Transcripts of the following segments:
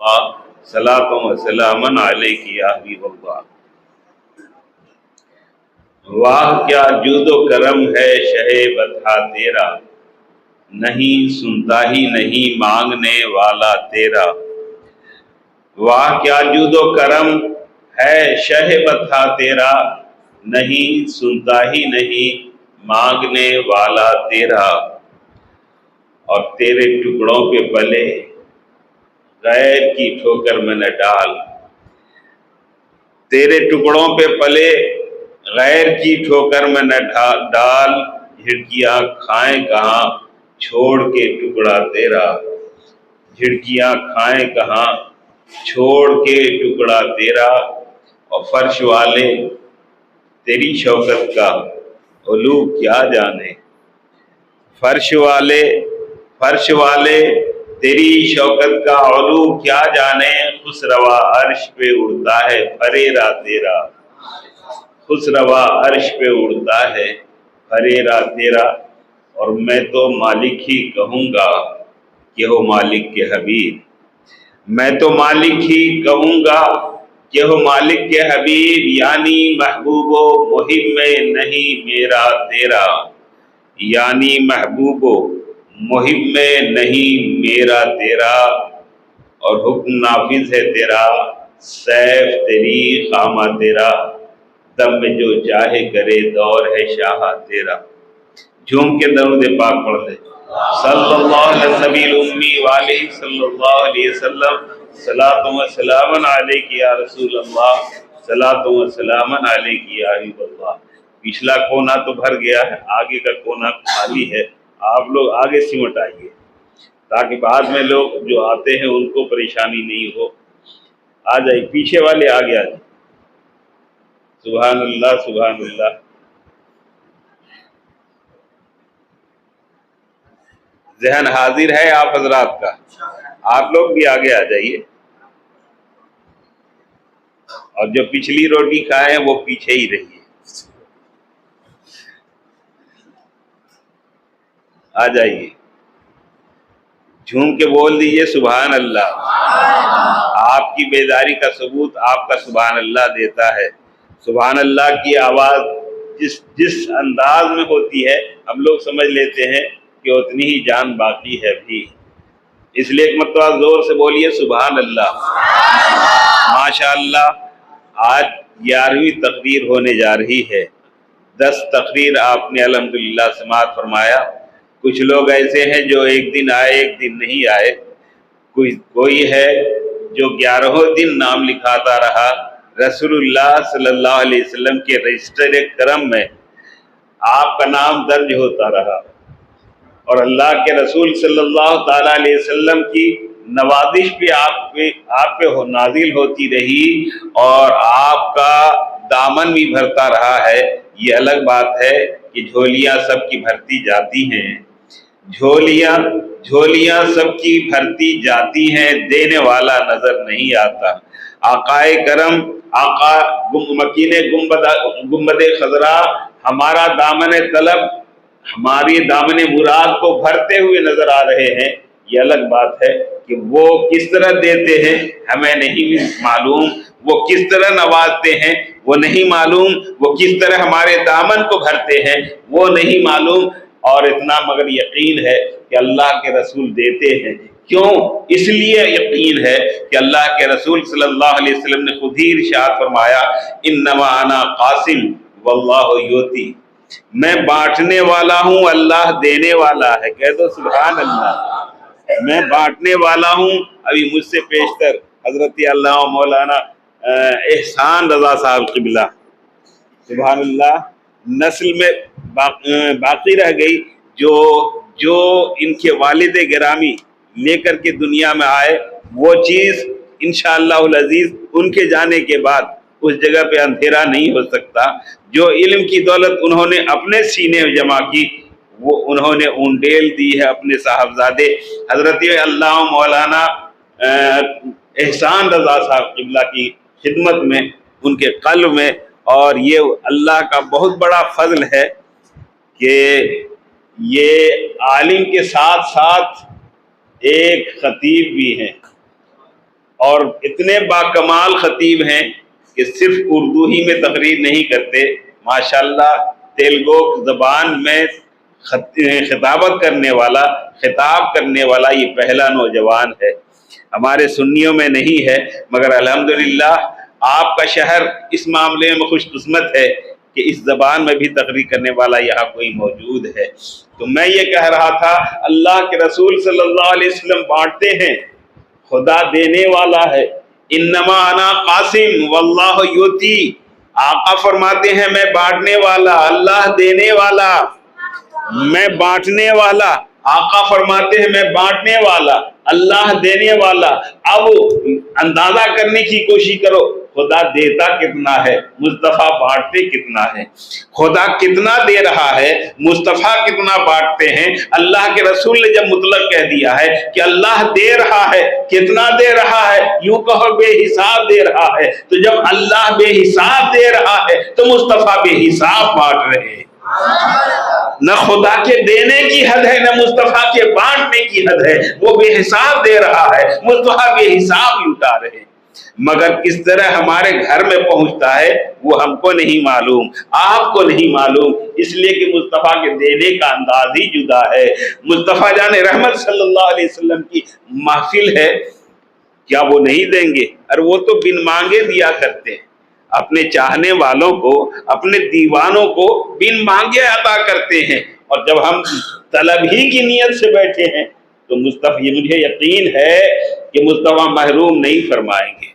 صلاۃ و سلام علیک یا حبیب اللہ۔ واہ کیا جود و کرم ہے شہ بطحا تیرا، نہیں سنتا ہی نہیں مانگنے والا تیرا۔ واہ کیا جود و کرم ہے شہ بطحا تیرا، نہیں سنتا ہی نہیں مانگنے والا تیرا۔ اور تیرے ٹکڑوں پہ پلے غیر کی ٹھوکر میں نہ ڈال، تیرے ٹکڑوں پہ پلے غیر کی ٹھوکر میں نہ ڈال، جھڑکیاں کھائیں کہاں چھوڑ کے ٹکڑا تیرا، جھڑکیاں کھائیں کہاں چھوڑ کے ٹکڑا تیرا۔ اور فرش والے تیری شوکت کا علو کیا جانے، فرش والے تیری شوکت کا علو کیا جانے، خسروا عرش پہ اڑتا ہے پریرا تیرا، خسروا عرش پہ اڑتا ہے پریرا تیرا۔ اور میں تو مالک ہی کہوں گا کہ ہو مالک کے حبیب، میں تو مالک ہی کہوں گا کہ ہو مالک کے حبیب، یعنی محبوب و محب میں نہیں میرا تیرا، یعنی محبوب و محب میں نہیں میرا تیرا۔ اور حکم نافذ ہے تیرا، سیف تیری خامہ تیرا، دم میں جو چاہے کرے دور ہے شاہ تیرا۔ جھوم کے درود پاک پڑھ لے صلی اللہ علیہ نبی الامی والہ صلی اللہ علیہ وسلم۔ صلاۃ و سلام علیک یا رسول اللہ، صلاۃ و سلام علیک یا حبیب اللہ۔ پچھلا کونا تو بھر گیا ہے، آگے کا کونا خالی ہے، آپ لوگ آگے سمٹ آئیے تاکہ بعد میں لوگ جو آتے ہیں ان کو پریشانی نہیں ہو۔ آ جائیے پیچھے والے آگے آ جائیں۔ سبحان اللہ سبحان اللہ۔ ذہن حاضر ہے آپ حضرات کا؟ آپ لوگ بھی آگے آ جائیے، اور جو پچھلی روٹی کھائے ہیں وہ پیچھے ہی رہیے۔ آ جائیے، جھوم کے بول دیجئے سبحان اللہ۔ آپ کی بیداری کا ثبوت آپ کا سبحان اللہ دیتا ہے۔ سبحان اللہ کی آواز جس انداز میں ہوتی ہے ہم لوگ سمجھ لیتے ہیں کہ اتنی ہی جان باقی ہے بھی، اس لیے ایک مرتبہ زور سے بولیے سبحان اللہ۔ ماشاء اللہ، آج 11ویں تقریر ہونے جا رہی ہے۔ 10 تقریر آپ نے الحمدللہ سماعت فرمایا۔ کچھ لوگ ایسے ہیں جو ایک دن آئے ایک دن نہیں آئے، کوئی ہے جو 11 دن نام لکھاتا رہا، رسول اللہ صلی اللہ علیہ وسلم کے رجسٹر کرم میں آپ کا نام درج ہوتا رہا، اور اللہ کے رسول صلی اللہ تعالیٰ علیہ وسلم کی نوازش بھی آپ پہ نازل ہوتی رہی، اور آپ کا دامن بھی بھرتا رہا ہے۔ یہ الگ بات ہے کہ جھولیاں سب کی بھرتی جاتی ہیں، جھولیاں سب کی بھرتی جاتی ہیں، دینے والا نظر نہیں آتا۔ آقائے کرم، آقا مکین گنبد خضرا ہمارا دامن طلب، ہماری دامن مراد کو بھرتے ہوئے نظر آ رہے ہیں۔ یہ الگ بات ہے کہ وہ کس طرح دیتے ہیں ہمیں نہیں معلوم، وہ کس طرح نوازتے ہیں وہ نہیں معلوم، وہ کس طرح ہمارے دامن کو بھرتے ہیں وہ نہیں معلوم، اور اتنا مگر یقین ہے کہ اللہ کے رسول دیتے ہیں۔ کیوں؟ اس لیے یقین ہے کہ اللہ کے رسول صلی اللہ علیہ وسلم نے خود ہی ارشاد فرمایا، انما انا قاسم واللہ یؤتی، میں بانٹنے والا ہوں اللہ دینے والا ہے۔ کہہ دو سبحان اللہ۔ میں بانٹنے والا ہوں، ابھی مجھ سے پیشتر حضرت اللہ مولانا احسان رضا صاحب قبلہ سبحان اللہ نسل میں باقی رہ گئی، جو ان کے والد گرامی لے کر کے دنیا میں آئے، وہ چیز انشاءاللہ العزیز ان کے جانے کے بعد اس جگہ پہ اندھیرا نہیں ہو سکتا۔ جو علم کی دولت انہوں نے اپنے سینے میں جمع کی، وہ انہوں نے اونڈیل دی ہے اپنے صاحبزادے حضرت اللہ مولانا احسان رضا صاحب قبلہ کی خدمت میں، ان کے قلب میں۔ اور یہ اللہ کا بہت بڑا فضل ہے کہ یہ عالم کے ساتھ ساتھ ایک خطیب بھی ہیں، اور اتنے باکمال خطیب ہیں کہ صرف اردو ہی میں تقریر نہیں کرتے، ماشاءاللہ تیلگو زبان میں خطاب کرنے والا یہ پہلا نوجوان ہے۔ ہمارے سنیوں میں نہیں ہے، مگر الحمدللہ آپ کا شہر اس معاملے میں خوش قسمت ہے کہ اس زبان میں بھی تقریر کرنے والا یہاں کوئی موجود ہے۔ تو میں یہ کہہ رہا تھا، اللہ کے رسول صلی اللہ علیہ وسلم بانٹتے ہیں، خدا دینے والا ہے۔ انما انا قاسم واللہ یؤتی، آقا فرماتے ہیں میں بانٹنے والا، اللہ دینے والا، میں بانٹنے والا۔ آقا فرماتے ہیں میں بانٹنے والا، اللہ دینے والا۔ اب اندازہ کرنے کی کوشش کرو، خدا دیتا کتنا ہے، مصطفیٰ بانٹتے کتنا ہے، خدا کتنا دے رہا ہے، مصطفیٰ کتنا بانٹتے ہیں۔ اللہ کے رسول نے جب مطلق کہہ دیا ہے کہ اللہ دے رہا ہے، کتنا دے رہا ہے، یوں کہو بے حساب دے رہا ہے، تو جب اللہ بے حساب دے رہا ہے تو مصطفیٰ بے حساب بانٹ رہے ہیں۔ نہ خدا کے دینے کی حد ہے، نہ مصطفیٰ کے بانٹنے کی حد ہے، وہ بے حساب دے رہا ہے، مصطفیٰ بے حساب لوٹا رہے ہیں۔ مگر کس طرح ہمارے گھر میں پہنچتا ہے وہ ہم کو نہیں معلوم، آپ کو نہیں معلوم، اس لیے کہ مصطفیٰ کے دینے کا انداز ہی جدا ہے۔ مصطفیٰ جان رحمت صلی اللہ علیہ وسلم کی محفل ہے، کیا وہ نہیں دیں گے؟ اور وہ تو بن مانگے دیا کرتے ہیں، اپنے چاہنے والوں کو، اپنے دیوانوں کو بن مانگے عطا کرتے ہیں۔ اور جب ہم طلب ہی کی نیت سے بیٹھے ہیں تو مصطفیٰ، یہ مجھے یقین ہے کہ مصطفیٰ محروم نہیں فرمائیں گے۔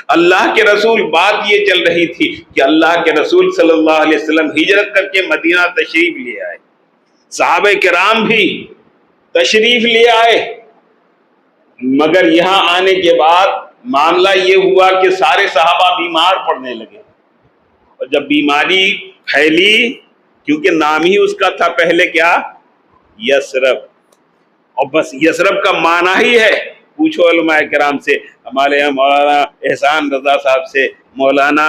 اللہ کے رسول، بات یہ چل رہی تھی کہ اللہ کے رسول صلی اللہ علیہ وسلم ہجرت کر کے مدینہ تشریف لے آئے، صحابہ کرام بھی تشریف لے آئے، مگر یہاں آنے کے بعد معاملہ یہ ہوا کہ سارے صحابہ بیمار پڑنے لگے، اور جب بیماری پھیلی، کیونکہ نام ہی اس کا تھا پہلے کیا، یثرب، اور بس یثرب کا معنی ہی ہے، پوچھو علماء کرام سے، ہمارے یہاں مولانا احسان رضا صاحب سے، مولانا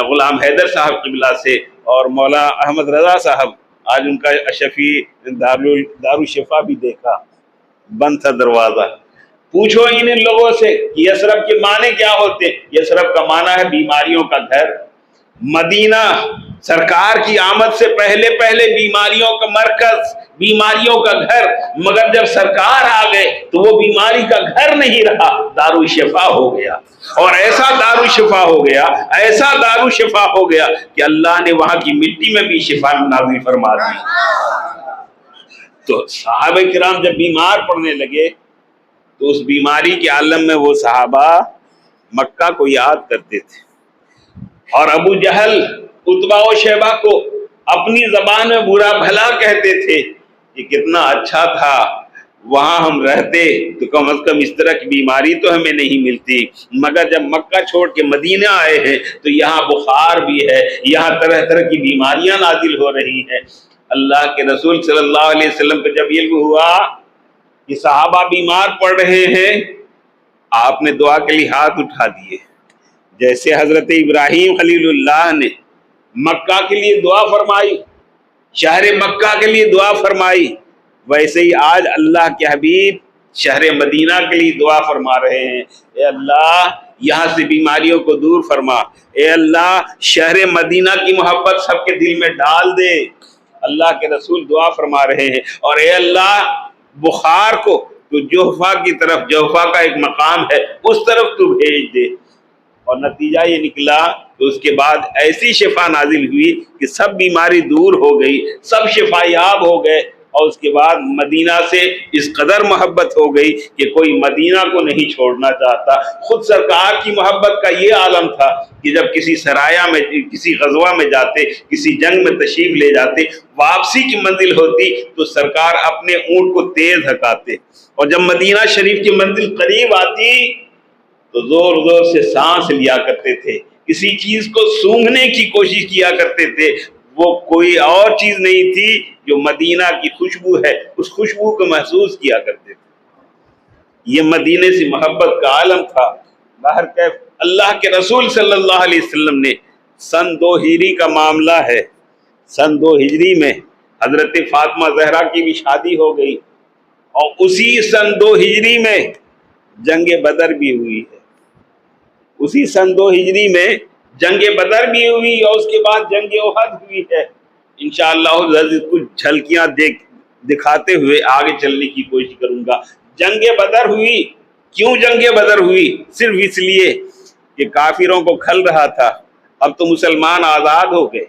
غلام حیدر صاحب قبلہ سے، اور مولانا احمد رضا صاحب، آج ان کا اشفی دارالشفا بھی دیکھا، بند تھا دروازہ۔ پوچھو ان لوگوں سے کہ یثرب کے معنی کیا ہوتے؟ یثرب کا معنی ہے بیماریوں کا گھر۔ مدینہ سرکار کی آمد سے پہلے پہلے بیماریوں کا مرکز، بیماریوں کا گھر، مگر جب سرکار آ گئے تو وہ بیماری کا گھر نہیں رہا، دارالشفا ہو گیا، اور ایسا دارالشفا ہو گیا، ایسا دارالشفا ہو گیا کہ اللہ نے وہاں کی مٹی میں بھی شفا نازل فرما دی۔ تو صحابہ کرام جب بیمار پڑنے لگے تو اس بیماری کے عالم میں وہ صحابہ مکہ کو یاد کرتے تھے، اور ابو جہل، عتبہ و شیبہ کو اپنی زبان میں برا بھلا کہتے تھے کہ کتنا اچھا تھا وہاں ہم رہتے تو کم از کم اس طرح کی بیماری تو ہمیں نہیں ملتی، مگر جب مکہ چھوڑ کے مدینہ آئے ہیں تو یہاں بخار بھی ہے، یہاں طرح طرح کی بیماریاں نازل ہو رہی ہیں۔ اللہ کے رسول صلی اللہ علیہ وسلم کو جب علم ہوا کہ صحابہ بیمار پڑ رہے ہیں، آپ نے دعا کے لیے ہاتھ اٹھا دیے، جیسے حضرت ابراہیم خلیل اللہ نے مکہ کے لیے دعا فرمائی، شہر مکہ کے لیے دعا فرمائی، ویسے ہی آج اللہ کے حبیب شہر مدینہ کے لیے دعا فرما رہے ہیں، اے اللہ یہاں سے بیماریوں کو دور فرما، اے اللہ شہر مدینہ کی محبت سب کے دل میں ڈال دے۔ اللہ کے رسول دعا فرما رہے ہیں، اور اے اللہ بخار کو تو جوفا کی طرف، جوفا کا ایک مقام ہے، اس طرف تو بھیج دے۔ اور نتیجہ یہ نکلا تو اس کے بعد ایسی شفا نازل ہوئی کہ سب بیماری دور ہو گئی، سب شفا یاب ہو گئے، اور اس کے بعد مدینہ سے اس قدر محبت ہو گئی کہ کوئی مدینہ کو نہیں چھوڑنا چاہتا۔ خود سرکار کی محبت کا یہ عالم تھا کہ جب کسی سرایہ میں، کسی غزوہ میں جاتے، کسی جنگ میں تشریف لے جاتے، واپسی کی منزل ہوتی تو سرکار اپنے اونٹ کو تیز ہکاتے، اور جب مدینہ شریف کی منزل قریب آتی تو زور زور سے سانس لیا کرتے تھے، کسی چیز کو سونگھنے کی کوشش کیا کرتے تھے، وہ کوئی اور چیز نہیں تھی جو مدینہ کی خوشبو ہے، اس خوشبو کو محسوس کیا کرتے تھے۔ یہ مدینے سے محبت کا عالم تھا۔ باہر کیف اللہ کے رسول صلی اللہ علیہ وسلم نے سن 2 ہجری کا معاملہ ہے، سن 2 ہجری میں حضرت فاطمہ زہرا کی بھی شادی ہو گئی، اور اسی سن 2 ہجری میں جنگ بدر بھی ہوئی ہے۔ اسی سن 2 ہجری میں جنگ بدر بھی ہوئی اور اس کے بعد جنگ احد ہوئی ہے. انشاءاللہ کچھ جھلکیاں دکھاتے ہوئے آگے چلنے کی کوشش کروں گا. جنگ بدر ہوئی. کیوں جنگ بدر ہوئی؟ صرف اس لیے کہ کافروں کو کھل رہا تھا اب تو مسلمان آزاد ہو گئے،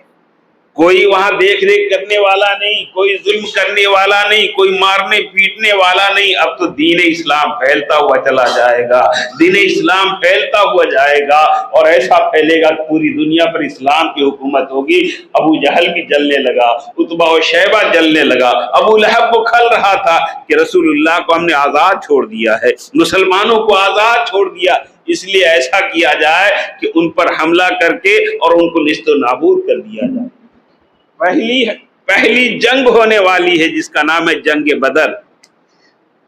کوئی وہاں دیکھ ریکھ کرنے والا نہیں، کوئی ظلم کرنے والا نہیں، کوئی مارنے پیٹنے والا نہیں. اب تو دین اسلام پھیلتا ہوا چلا جائے گا، دین اسلام پھیلتا ہوا جائے گا اور ایسا پھیلے گا کہ پوری دنیا پر اسلام کی حکومت ہوگی. ابو جہل بھی جلنے لگا، عتبہ و شیبہ جلنے لگا. ابو لہب کو کھل رہا تھا کہ رسول اللہ کو ہم نے آزاد چھوڑ دیا ہے، مسلمانوں کو آزاد چھوڑ دیا، اس لیے ایسا کیا جائے کہ ان پر حملہ کر کے اور ان کو نیست و نابود کر دیا جائے. پہلی جنگ ہونے والی ہے جس کا نام ہے جنگ بدر.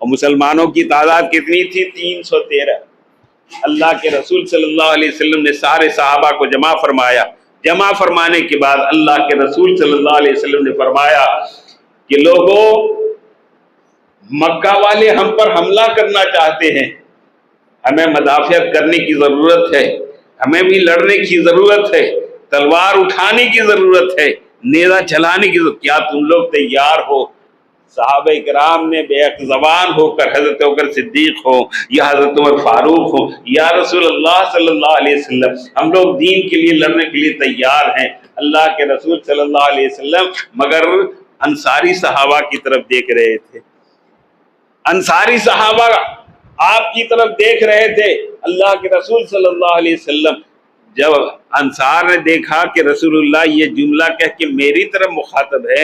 اور مسلمانوں کی تعداد کتنی تھی؟ 313. اللہ کے رسول صلی اللہ علیہ وسلم نے سارے صحابہ کو جمع فرمایا. جمع فرمانے کے بعد اللہ کے رسول صلی اللہ علیہ وسلم نے فرمایا کہ لوگوں، مکہ والے ہم پر حملہ کرنا چاہتے ہیں، ہمیں مدافعت کرنے کی ضرورت ہے، ہمیں بھی لڑنے کی ضرورت ہے، تلوار اٹھانے کی ضرورت ہے، نیزہ چلانے کی ضرورت. کیا تم لوگ تیار ہو؟ صحابہ کرام نے بے زبان ہو کر حضرت ابوبکر صدیق ہو یا حضرت عمر فاروق ہو، یا رسول اللہ صلی اللہ علیہ وسلم ہم لوگ دین کے لیے لڑنے کے لیے تیار ہیں. اللہ کے رسول صلی اللہ علیہ وسلم مگر انصاری صحابہ کی طرف دیکھ رہے تھے. انصاری صحابہ آپ کی طرف دیکھ رہے تھے. اللہ کے رسول صلی اللہ علیہ وسلم جب انصار نے دیکھا کہ رسول اللہ یہ جملہ کہہ کہ میری طرف مخاطب ہے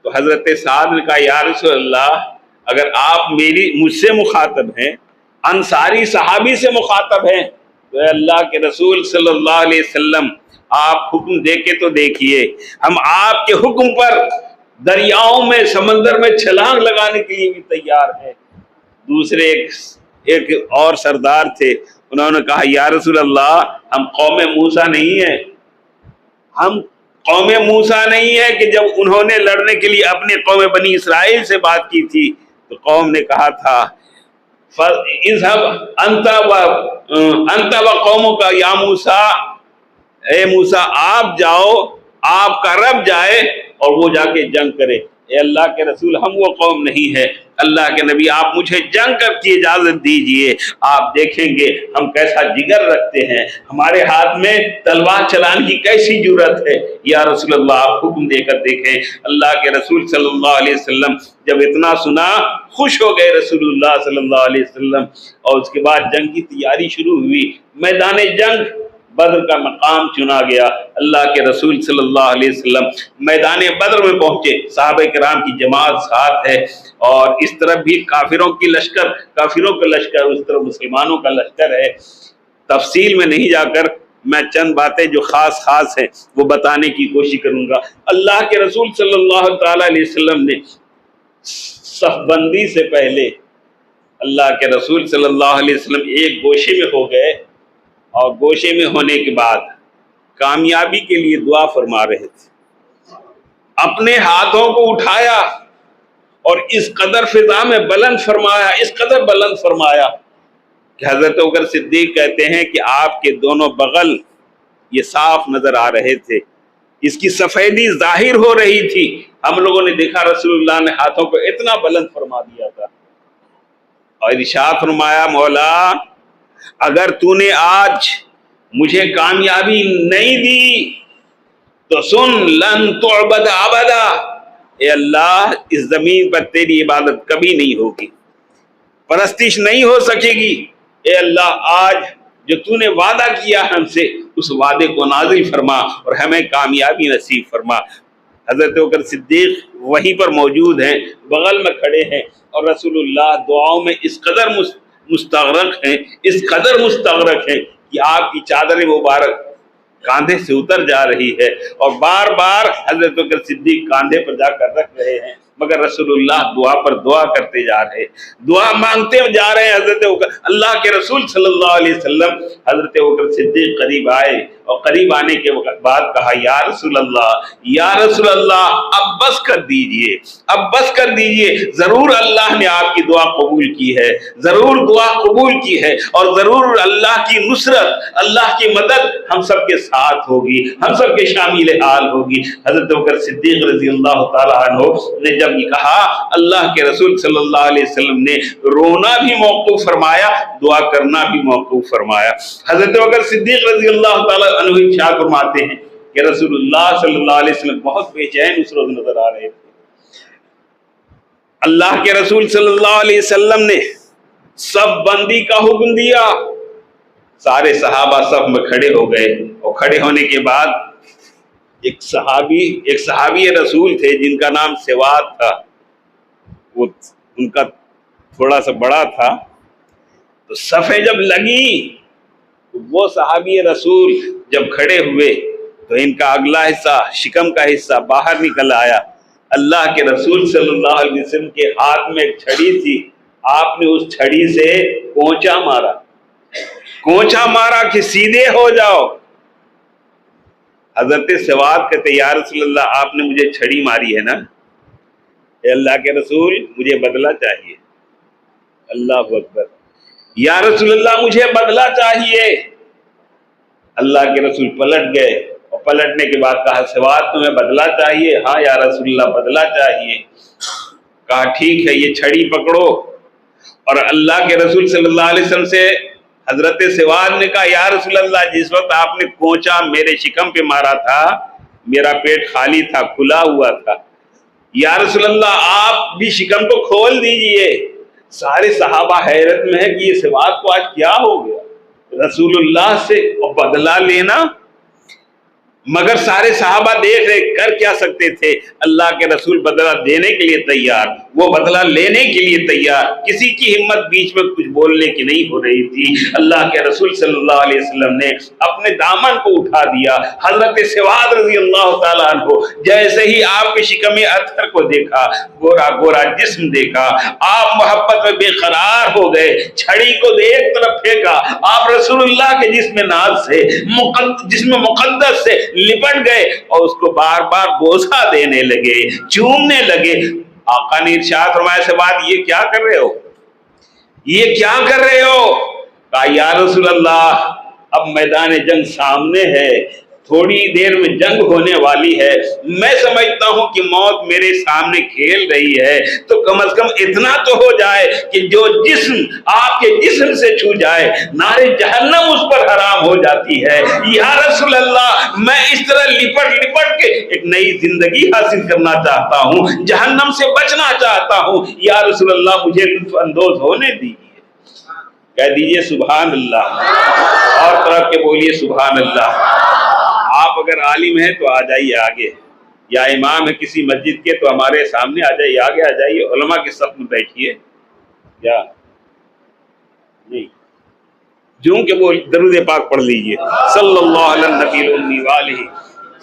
تو حضرت سعد نے کہا یا رسول اللہ اگر آپ مجھ سے مخاطب ہیں، انصاری صحابی سے مخاطب ہیں، تو اے اللہ کے رسول صلی اللہ علیہ وسلم آپ حکم دے کے تو دیکھیے، ہم آپ کے حکم پر دریاؤں میں سمندر میں چھلانگ لگانے کے لیے بھی تیار ہیں. دوسرے ایک اور سردار تھے، انہوں نے کہا یا رسول اللہ ہم قوم موسیٰ نہیں ہیں، ہم قوم موسیٰ نہیں ہے کہ جب انہوں نے لڑنے کے لیے اپنے قوم بنی اسرائیل سے بات کی تھی تو قوم نے کہا تھا انت و قوموں کا یا موسیٰ، اے موسیٰ آپ جاؤ، آپ کا رب جائے اور وہ جا کے جنگ کرے. اے اللہ کے رسول ہم وہ قوم نہیں ہے. اللہ کے نبی آپ مجھے جنگ کر کی اجازت دیجئے، آپ دیکھیں گے ہم کیسا جگر رکھتے ہیں، ہمارے ہاتھ میں تلوار چلانے کی کیسی جرت ہے. یا رسول اللہ آپ حکم دے کر دیکھیں. اللہ کے رسول صلی اللہ علیہ وسلم جب اتنا سنا خوش ہو گئے رسول اللہ صلی اللہ علیہ وسلم، اور اس کے بعد جنگ کی تیاری شروع ہوئی. میدان جنگ بدر کا مقام چنا گیا. اللہ کے رسول صلی اللہ علیہ وسلم میدان بدر میں پہنچے، صحابہ کرام کی جماعت ساتھ ہے اور اس طرف بھی کافروں کا لشکر، اس طرف مسلمانوں کا لشکر ہے. تفصیل میں نہیں جا کر میں چند باتیں جو خاص ہیں وہ بتانے کی کوشش کروں گا. اللہ کے رسول صلی اللہ تعالی علیہ وسلم نے صف بندی سے پہلے اللہ کے رسول صلی اللہ علیہ وسلم ایک گوشے میں ہو گئے اور گوشے میں ہونے کے بعد کامیابی کے لیے دعا فرما رہے تھے. اپنے ہاتھوں کو اٹھایا اور اس قدر فضا میں بلند فرمایا، اس قدر بلند فرمایا کہ حضرت ابوبکر صدیق کہتے ہیں کہ آپ کے دونوں بغل یہ صاف نظر آ رہے تھے، اس کی سفیدی ظاہر ہو رہی تھی. ہم لوگوں نے دیکھا رسول اللہ نے ہاتھوں کو اتنا بلند فرما دیا تھا اور ارشاد فرمایا مولا اگر تو نے آج مجھے کامیابی نہیں دی تو سن لن تعبد ابدا، اے اللہ اس زمین پر تیری عبادت کبھی نہیں ہوگی، پرستش نہیں ہو سکے گی. اے اللہ آج جو تو نے وعدہ کیا ہم سے اس وعدے کو نازل فرما اور ہمیں کامیابی نصیب فرما. حضرت ابوبکر صدیق وہیں پر موجود ہیں، بغل میں کھڑے ہیں اور رسول اللہ دعاؤں میں اس قدر مستغرق ہیں کہ آپ کی چادر مبارک کاندھے سے اتر جا رہی ہے اور بار بار حضرت ابوبکر صدیق کاندھے پر جا کر رکھ رہے ہیں مگر رسول اللہ دعا پر دعا کرتے جا رہے، دعا مانگتے جا رہے ہیں۔ حضرت اللہ کے رسول صلی اللہ علیہ وسلم حضرت بکر صدیق قریب آئے اور قریب آنے کے بعد کہا یا رسول اللہ، یا رسول اللہ اب بس کر دیجئے، اب بس کر دیجئے، ضرور اللہ نے آپ کی دعا قبول کی ہے، ضرور دعا قبول کی ہے، اور ضرور اللہ کی نصرت، اللہ کی مدد ہم سب کے ساتھ ہوگی، ہم سب کے شامل حال ہوگی۔ حضرت بکر صدیق رضی اللہ تعالیٰ عنہ نے جب یہ کہا، اللہ کے رسول صلی اللہ علیہ وسلم نے رونا بھی موقوف فرمایا، دعا کرنا بھی موقوف فرمایا۔ حضرت بکر صدیق رضی اللہ تعالیٰ عنہ ارشاد فرماتے ہیں کہ رسول اللہ صلی اللہ علیہ وسلم بہت بے چین اس روز نظر آ رہے تھے۔ اللہ کے رسول صلی اللہ علیہ وسلم نے صف بندی کا حکم دیا، سارے صحابہ صف میں کھڑے ہو گئے، اور کھڑے ہونے کے بعد ایک صحابی رسول تھے جن کا نام سواد تھا، وہ ان کا تھوڑا سا بڑا تھا، تو صفیں جب لگی وہ صحابی رسول جب کھڑے ہوئے تو ان کا اگلا حصہ، شکم کا حصہ باہر نکل آیا۔ اللہ کے رسول صلی اللہ علیہ وسلم کے ہاتھ میں ایک چھڑی تھی، آپ نے اس چھڑی سے کونچا مارا کہ سیدھے ہو جاؤ۔ حضرت سواد کہتے یا رسول اللہ آپ نے مجھے چھڑی ماری ہے نا، اے اللہ کے رسول مجھے بدلہ چاہیے۔ اللہ اکبر، یا رسول اللہ مجھے بدلہ چاہیے۔ اللہ کے رسول پلٹ گئے، اور پلٹنے کے بعد کہا سواد تمہیں بدلہ چاہیے؟ ہاں یا رسول اللہ بدلہ چاہیے۔ کہا ٹھیک ہے یہ چھڑی پکڑو، اور اللہ کے رسول صلی اللہ علیہ وسلم سے حضرت سواد نے کہا یا رسول اللہ جس وقت آپ نے کونچا میرے شکم پہ مارا تھا میرا پیٹ خالی تھا، کھلا ہوا تھا، یا رسول اللہ آپ بھی شکم کو کھول دیجئے۔ سارے صحابہ حیرت میں ہے کہ یہ سواد کو آج کیا ہو گیا، رسول اللہ سے بدلہ لینا۔ مگر سارے صحابہ دیکھ رہے کر کیا سکتے تھے، اللہ کے رسول بدلہ دینے کے لیے تیار، وہ بدلہ لینے کے لیے تیار، کسی کی ہمت بیچ میں کچھ بولنے کی نہیں ہو رہی تھی۔ اللہ کے رسول صلی اللہ علیہ وسلم نے اپنے دامن کو اٹھا دیا۔ حضرت سواد رضی اللہ تعالیٰ عنہ جیسے ہی آپ کے شکم اطہر کو دیکھا، گورا گورا جسم دیکھا، آپ محبت میں بے قرار ہو گئے، چھڑی کو ایک طرف پھینکا، آپ رسول اللہ کے جسم ناز سے، جسم مقدس سے لپٹ گئے، اور اس کو بار بار بوسہ دینے لگے، چومنے لگے۔ آقا نے ارشاد فرمایا سواد یہ کیا کر رہے ہو، یہ کیا کر رہے ہو؟ کہا یا رسول اللہ اب میدان جنگ سامنے ہے، تھوڑی دیر میں جنگ ہونے والی ہے، میں سمجھتا ہوں کہ موت میرے سامنے کھیل رہی ہے، تو کم از کم اتنا تو ہو جائے کہ جو جسم آپ کے جسم سے چھو جائے نار جہنم اس پر حرام ہو جاتی ہے۔ یا رسول اللہ میں اس طرح لپٹ کے ایک نئی زندگی حاصل کرنا چاہتا ہوں، جہنم سے بچنا چاہتا ہوں، یا رسول اللہ مجھے لطف اندوز ہونے دیجیے۔ کہہ دیجئے سبحان اللہ، اور طرف کے بولیے سبحان اللہ۔ آپ اگر عالم ہیں تو آ جائیے آگے، یا امام ہے کسی مسجد کے تو ہمارے سامنے آ جائیے، آگے آ جائیے، علماء کے صف میں بیٹھیے، یا نہیں جوں کے بول درود پاک پڑھ لیجئے، صلی اللہ علی النبی الامی والہ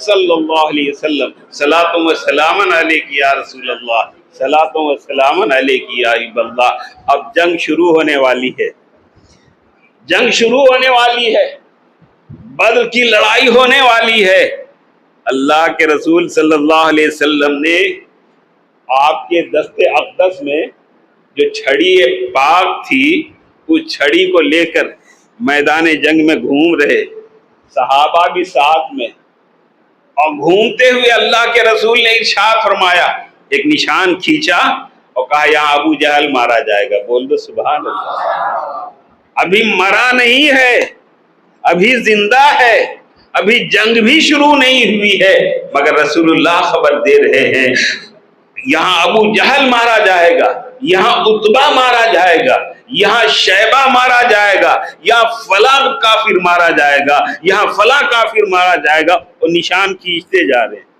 صلی اللہ علیہ وسلم، صلاۃ و سلام علیک یا رسول اللہ، صلاۃ و سلام علیک یا حبیب اللہ۔ اب جنگ شروع ہونے والی ہے، جنگ شروع ہونے والی ہے، بدر کی لڑائی ہونے والی ہے۔ اللہ کے رسول صلی اللہ علیہ وسلم نے آپ کے دست اقدس میں جو چھڑی پاک تھی اس چھڑی کو لے کر میدان جنگ میں گھوم رہے، صحابہ بھی ساتھ میں، اور گھومتے ہوئے اللہ کے رسول نے ارشاد فرمایا، ایک نشان کھینچا اور کہا یہاں ابو جہل مارا جائے گا۔ بول دو سبحان اللہ۔ ابھی مرا نہیں ہے، ابھی زندہ ہے، ابھی جنگ بھی شروع نہیں ہوئی ہے، مگر رسول اللہ خبر دے رہے ہیں یہاں ابو جہل مارا جائے گا، یہاں عتبہ مارا جائے گا، یہاں شیبہ مارا جائے گا، یہاں فلاں کافر مارا جائے گا، یہاں فلاں کافر مارا جائے گا۔ اور نشان کھینچتے جا رہے ہیں،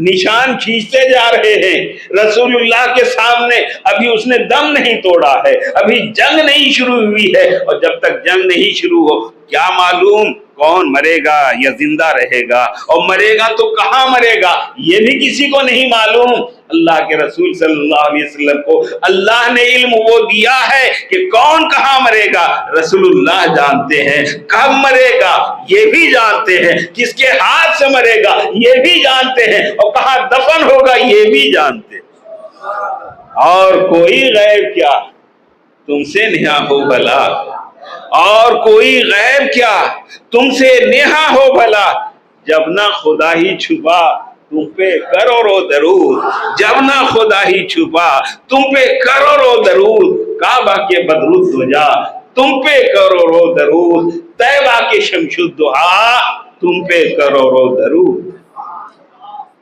نشان کھینچتے جا رہے ہیں رسول اللہ کے سامنے۔ ابھی اس نے دم نہیں توڑا ہے، ابھی جنگ نہیں شروع ہوئی ہے، اور جب تک جنگ نہیں شروع ہو کیا معلوم کون مرے گا یا زندہ رہے گا، اور مرے گا تو کہاں مرے گا یہ بھی کسی کو نہیں معلوم۔ اللہ کے رسول صلی اللہ علیہ وسلم کو اللہ نے علم وہ دیا ہے کہ کون کہاں مرے گا، رسول اللہ جانتے ہیں، کب مرے گا یہ بھی جانتے ہیں، کس کے ہاتھ سے مرے گا یہ بھی جانتے ہیں، اور کہاں دفن ہوگا یہ بھی جانتے ہیں۔ اور کوئی غیب کیا تم سے نہا ہو بھلا، اور کوئی غیب کیا تم سے نہا ہو بھلا، جب نہ خدا ہی چھپا تم پہ کروڑوں درود، جب نہ خدا ہی چھپا تم پہ کروڑوں درود، کعبہ کے بدرود دجا تم پہ کروڑوں درود، طیبہ کے شمس الضحیٰ تم پہ کروڑوں درود۔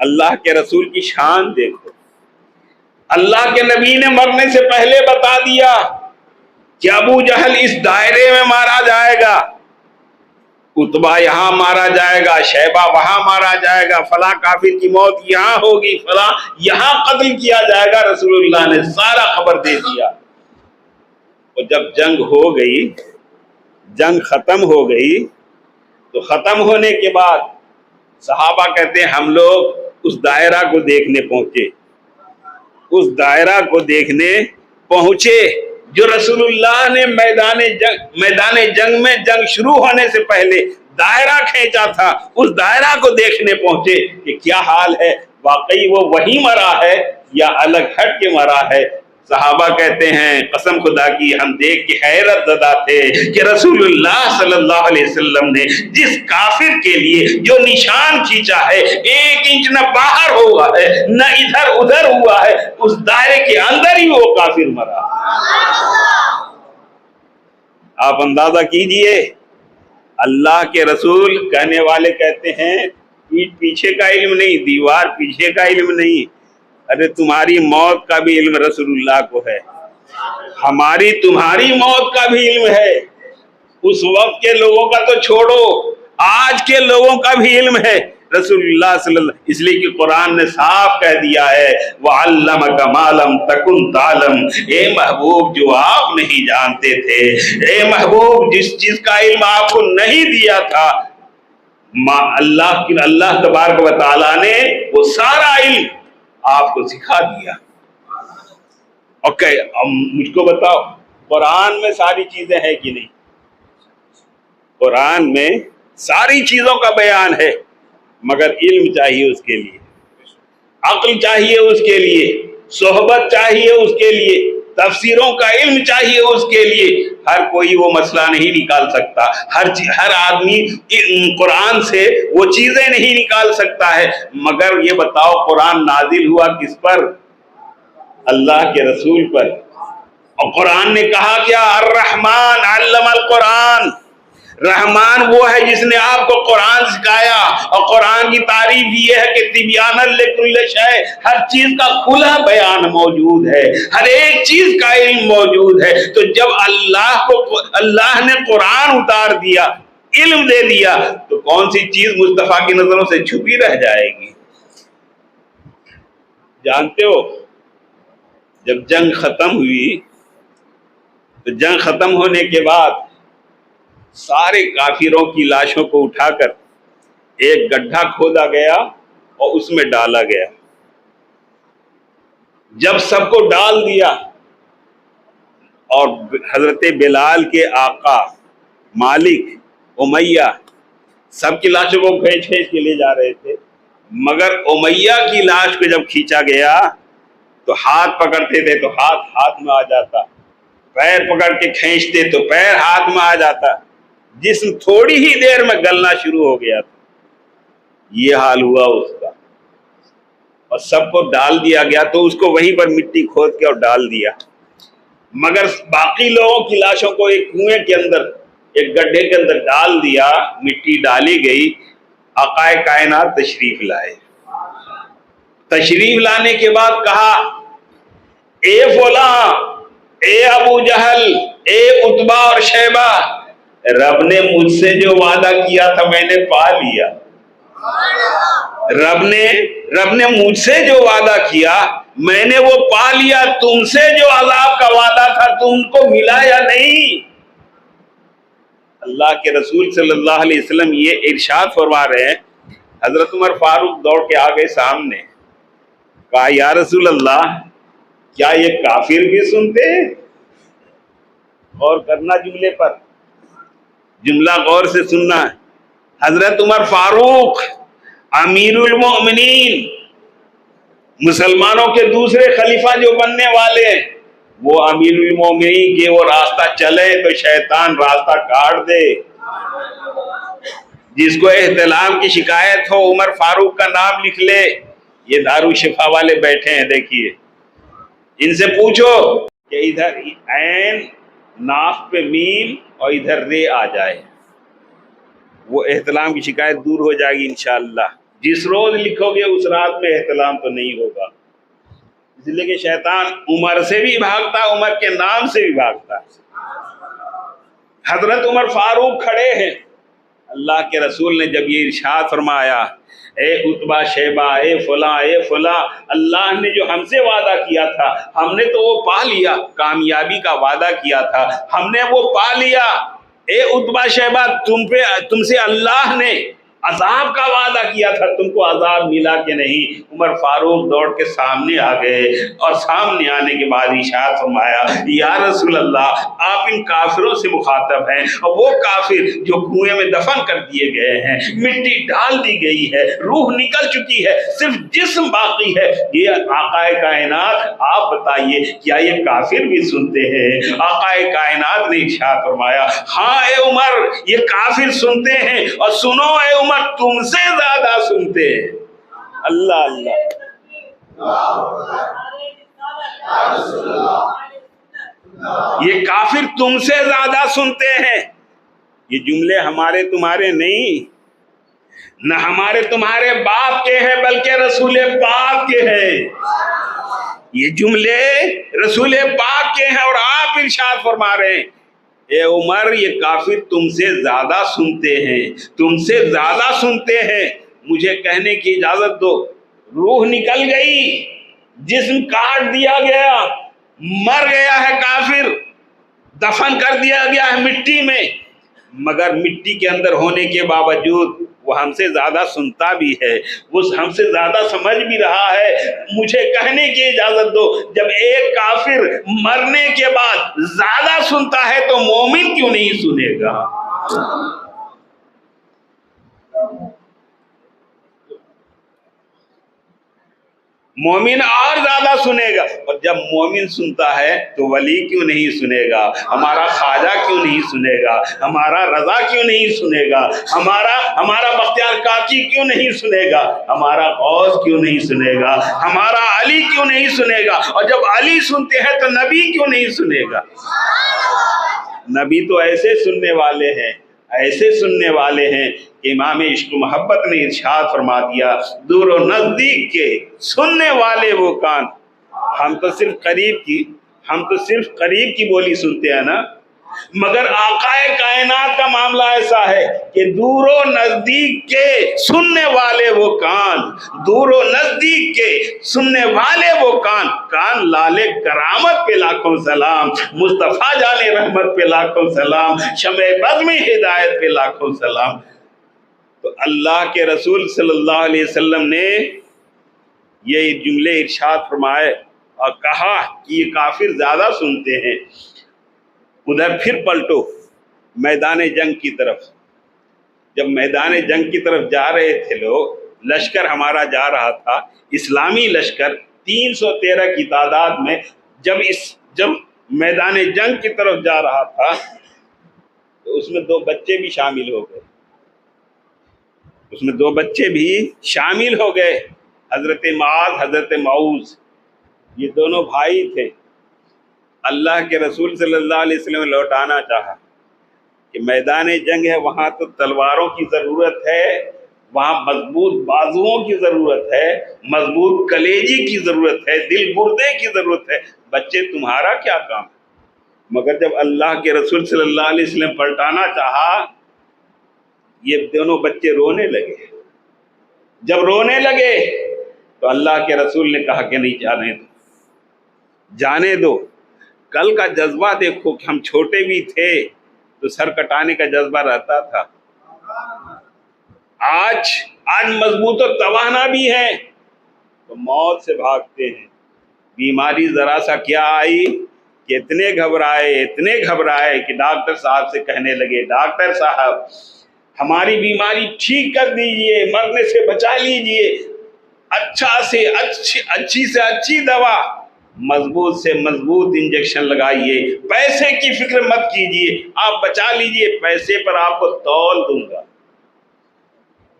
اللہ کے رسول کی شان دیکھو، اللہ کے نبی نے مرنے سے پہلے بتا دیا کہ ابو جہل اس دائرے میں مارا جائے گا، اتبا یہاں مارا جائے گا، شیبہ وہاں مارا جائے گا، فلاں کافر کی موت یہاں ہوگی، فلاں یہاں قتل کیا جائے گا۔ رسول اللہ نے سارا خبر دے دیا۔ اور جب جنگ ہو گئی، جنگ ختم ہو گئی، تو ختم ہونے کے بعد صحابہ کہتے ہیں ہم لوگ اس دائرہ کو دیکھنے پہنچے، اس دائرہ کو دیکھنے پہنچے جو رسول اللہ نے میدان جنگ میں جنگ شروع ہونے سے پہلے دائرہ کھینچا تھا، اس دائرہ کو دیکھنے پہنچے کہ کیا حال ہے، واقعی وہ وہی مرا ہے یا الگ ہٹ کے مرا ہے۔ صحابہ کہتے ہیں قسم خدا کی ہم دیکھ کے حیرت زدہ تھے کہ رسول اللہ صلی اللہ علیہ وسلم نے جس کافر کے لیے جو نشان کھینچا ہے، 1 انچ نہ باہر ہوا ہے نہ ادھر ادھر ہوا ہے، اس دائرے کے اندر ہی وہ کافر مرا۔ آپ اندازہ کیجئے، اللہ کے رسول کہنے والے کہتے ہیں پیٹھ پیچھے کا علم نہیں، دیوار پیچھے کا علم نہیں، ارے تمہاری موت کا بھی علم رسول اللہ کو ہے، ہماری تمہاری موت کا بھی علم ہے، اس وقت کے لوگوں کا تو چھوڑو، آج کے لوگوں کا بھی علم ہے رسول اللہ صلی اللہ علیہ وسلم۔ اس لیے کہ قرآن نے صاف کہہ دیا ہے وَعَلَّمَكَ مَا لَمْ تَكُنْ تَعْلَمْ، اے محبوب جو آپ نہیں جانتے تھے، اے محبوب جس چیز کا علم آپ کو نہیں دیا تھا، اللہ تبارک و تعالیٰ نے وہ سارا علم آپ کو سکھا دیا۔ اوکے، اب مجھ کو بتاؤ قرآن میں ساری چیزیں ہیں کہ نہیں؟ قرآن میں ساری چیزوں کا بیان ہے، مگر علم چاہیے اس کے لیے، عقل چاہیے اس کے لیے، صحبت چاہیے اس کے لیے، تفسیروں کا علم چاہیے اس کے لیے۔ ہر کوئی وہ مسئلہ نہیں نکال سکتا، ہر آدمی قرآن سے وہ چیزیں نہیں نکال سکتا ہے۔ مگر یہ بتاؤ قرآن نازل ہوا کس پر؟ اللہ کے رسول پر۔ اور قرآن نے کہا کیا؟ الرحمن علم القرآن، رحمان وہ ہے جس نے آپ کو قرآن سکھایا، اور قرآن کی تعریف یہ ہے کہ تبیانا لکل شیء، ہر چیز کا کھلا بیان موجود ہے، ہر ایک چیز کا علم موجود ہے۔ تو جب اللہ نے قرآن اتار دیا، علم دے دیا، تو کون سی چیز مصطفیٰ کی نظروں سے چھپی رہ جائے گی؟ جانتے ہو جب جنگ ختم ہوئی تو جنگ ختم ہونے کے بعد سارے کافروں کی لاشوں کو اٹھا کر ایک گڈھا کھودا گیا اور اس میں ڈالا گیا۔ جب سب کو ڈال دیا اور حضرت بلال کے آقا مالک امیہ سب کی لاشوں کو کھینچ کے لے جا رہے تھے، مگر امیہ کی لاش کو جب کھینچا گیا تو ہاتھ پکڑتے تھے تو ہاتھ میں آ جاتا، پیر پکڑ کے کھینچتے تو پیر ہاتھ میں آ جاتا، جسم تھوڑی ہی دیر میں گلنا شروع ہو گیا تھا۔ یہ حال ہوا اس کا، اور سب کو ڈال دیا گیا، تو اس کو وہیں پر مٹی کھود کے اور ڈال دیا، مگر باقی لوگوں کی لاشوں کو ایک کنویں کے اندر، ایک گڈھے کے اندر ڈال دیا، مٹی ڈالی گئی۔ آقا کائنات تشریف لائے، تشریف لانے کے بعد کہا اے فلاں، اے ابو جہل، اے اتبا اور شیبہ، رب نے مجھ سے جو وعدہ کیا تھا میں نے پا لیا، رب نے مجھ سے جو وعدہ کیا میں نے وہ پا لیا، تم سے جو عذاب کا وعدہ تھا تم کو ملا یا نہیں؟ اللہ کے رسول صلی اللہ علیہ وسلم یہ ارشاد فرما رہے ہیں. حضرت عمر فاروق دوڑ کے آ گئے سامنے, کہا یا رسول اللہ کیا یہ کافر بھی سنتے ہیں؟ غور کرنا جملے پر, جملہ غور سے سننا. حضرت عمر فاروق امیر المؤمنین, مسلمانوں کے دوسرے خلیفہ جو بننے والے ہیں, وہ امیر المومنین کے وہ راستہ چلے تو شیطان راستہ کاٹ دے. جس کو احتلام کی شکایت ہو عمر فاروق کا نام لکھ لے. یہ دارالشفا والے بیٹھے ہیں, دیکھیے ان سے پوچھو کہ ادھر عین ناف پہ میم اور ادھر رے آ جائے, وہ احتلام کی شکایت دور ہو جائے گی انشاءاللہ. جس روز لکھو گے اس رات میں احتلام تو نہیں ہوگا, اس لیے کہ شیطان عمر سے بھی بھاگتا, عمر کے نام سے بھی بھاگتا. حضرت عمر فاروق کھڑے ہیں. اللہ کے رسول نے جب یہ ارشاد فرمایا اے عتبہ شیبہ اے فلاں اللہ نے جو ہم سے وعدہ کیا تھا ہم نے تو وہ پا لیا, کامیابی کا وعدہ کیا تھا ہم نے وہ پا لیا. اے عتبہ شیبہ تم سے اللہ نے عذاب کا وعدہ کیا تھا, تم کو عذاب ملا کہ نہیں؟ عمر فاروق دوڑ کے سامنے آ گئے اور سامنے آنے کے بعد ارشاد فرمایا یا رسول اللہ آپ ان کافروں سے مخاطب ہیں, اور وہ کافر جو کنویں میں دفن کر دیے گئے ہیں, مٹی ڈال دی گئی ہے, روح نکل چکی ہے, صرف جسم باقی ہے. یہ آقا کائنات آپ بتائیے کیا یہ کافر بھی سنتے ہیں؟ آقا کائنات نے ارشاد فرمایا ہاں اے عمر یہ کافر سنتے ہیں, اور سنو اے عمر تم سے زیادہ سنتے ہیں. اللہ اللہ, یہ کافر تم سے زیادہ سنتے ہیں. یہ جملے ہمارے تمہارے نہیں, نہ ہمارے تمہارے باپ کے ہیں بلکہ رسول پاک کے ہیں. یہ جملے رسول پاک کے ہیں اور آپ ارشاد فرما رہے ہیں اے عمر یہ کافر تم سے زیادہ سنتے ہیں, تم سے زیادہ سنتے ہیں. مجھے کہنے کی اجازت دو, روح نکل گئی, جسم کاٹ دیا گیا, مر گیا ہے کافر, دفن کر دیا گیا ہے مٹی میں, مگر مٹی کے اندر ہونے کے باوجود وہ ہم سے زیادہ سنتا بھی ہے, وہ ہم سے زیادہ سمجھ بھی رہا ہے. مجھے کہنے کی اجازت دو, جب ایک کافر مرنے کے بعد زیادہ سنتا ہے تو مومن کیوں نہیں سنے گا؟ مومن اور زیادہ سنے گا. اور جب مومن سنتا ہے تو ولی کیوں نہیں سنے گا؟ ہمارا خواجہ کیوں نہیں سنے گا؟ ہمارا رضا کیوں نہیں سنے گا؟ ہمارا بختیار کاکی کیوں نہیں سنے گا؟ ہمارا غوث کیوں نہیں سنے گا؟ ہمارا علی کیوں نہیں سنے گا؟ اور جب علی سنتے ہیں تو نبی کیوں نہیں سنے گا؟ نبی تو ایسے سننے والے ہیں, ایسے سننے والے ہیں کہ امام عشق و محبت نے ارشاد فرما دیا دور و نزدیک کے سننے والے وہ کان. ہم تو صرف قریب کی بولی سنتے ہیں نا, مگر آقا کائنات کا معاملہ ایسا ہے کہ دور و نزدیک کے سننے والے وہ کان, دور و نزدیک کے سننے والے وہ کان. کان لالے کرامت پہ لاکھوں سلام, مصطفیٰ جان رحمت پہ لاکھوں سلام, شمع بزم ہدایت پہ لاکھوں سلام. تو اللہ کے رسول صلی اللہ علیہ وسلم نے یہ جملے ارشاد فرمائے اور کہا کہ یہ کافر زیادہ سنتے ہیں. ادھر پھر پلٹو میدان جنگ کی طرف. جب میدان جنگ کی طرف جا رہے تھے لوگ, لشکر ہمارا جا رہا تھا, اسلامی لشکر 313 کی تعداد میں, جب میدان جنگ کی طرف جا رہا تھا تو اس میں 2 بچے بھی شامل ہو گئے. حضرت معاذ, حضرت معوذ, یہ دونوں بھائی تھے. اللہ کے رسول صلی اللہ علیہ وسلم نے لوٹانا چاہا کہ میدان جنگ ہے, وہاں تو تلواروں کی ضرورت ہے, وہاں مضبوط بازوؤں کی ضرورت ہے, مضبوط کلیجی کی ضرورت ہے, دل گردے کی ضرورت ہے. بچے تمہارا کیا کام؟ مگر جب اللہ کے رسول صلی اللہ علیہ وسلم پلٹانا چاہا, یہ دونوں بچے رونے لگے. جب رونے لگے تو اللہ کے رسول نے کہا کہ نہیں, جانے دو. کل کا جذبہ دیکھو کہ ہم چھوٹے بھی تھے تو سر کٹانے کا جذبہ رہتا تھا. آج مضبوط و توانا بھی ہے تو موت سے بھاگتے ہیں. بیماری ذرا سا کیا آئی کہ اتنے گھبرائے کہ ڈاکٹر صاحب سے کہنے لگے, ڈاکٹر صاحب ہماری بیماری ٹھیک کر دیجئے, مرنے سے بچا لیجئے, اچھی سے اچھی دوا, مضبوط سے مضبوط انجیکشن لگائیے, پیسے کی فکر مت کیجئے, آپ بچا لیجئے, پیسے پر آپ کو تول دوں گا.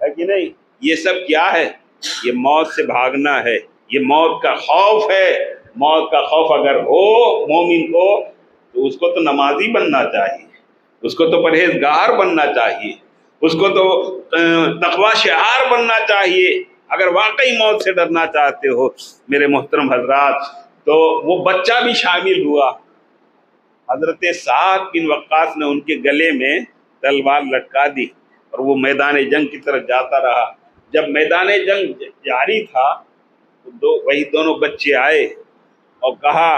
ہے کہ نہیں؟ یہ سب کیا ہے؟ یہ موت سے بھاگنا ہے, یہ موت کا خوف ہے. موت کا خوف اگر ہو مومن کو تو اس کو تو نمازی بننا چاہیے, اس کو تو پرہیزگار بننا چاہیے, اس کو تو تقوی شعار بننا چاہیے. اگر واقعی موت سے ڈرنا چاہتے ہو میرے محترم حضرات, تو وہ بچہ بھی شامل ہوا. حضرت سعد بن وقاص نے ان کے گلے میں تلوار لٹکا دی اور وہ میدان جنگ کی طرف جاتا رہا. جب میدان جنگ جاری تھا تو وہی دونوں بچے آئے اور کہا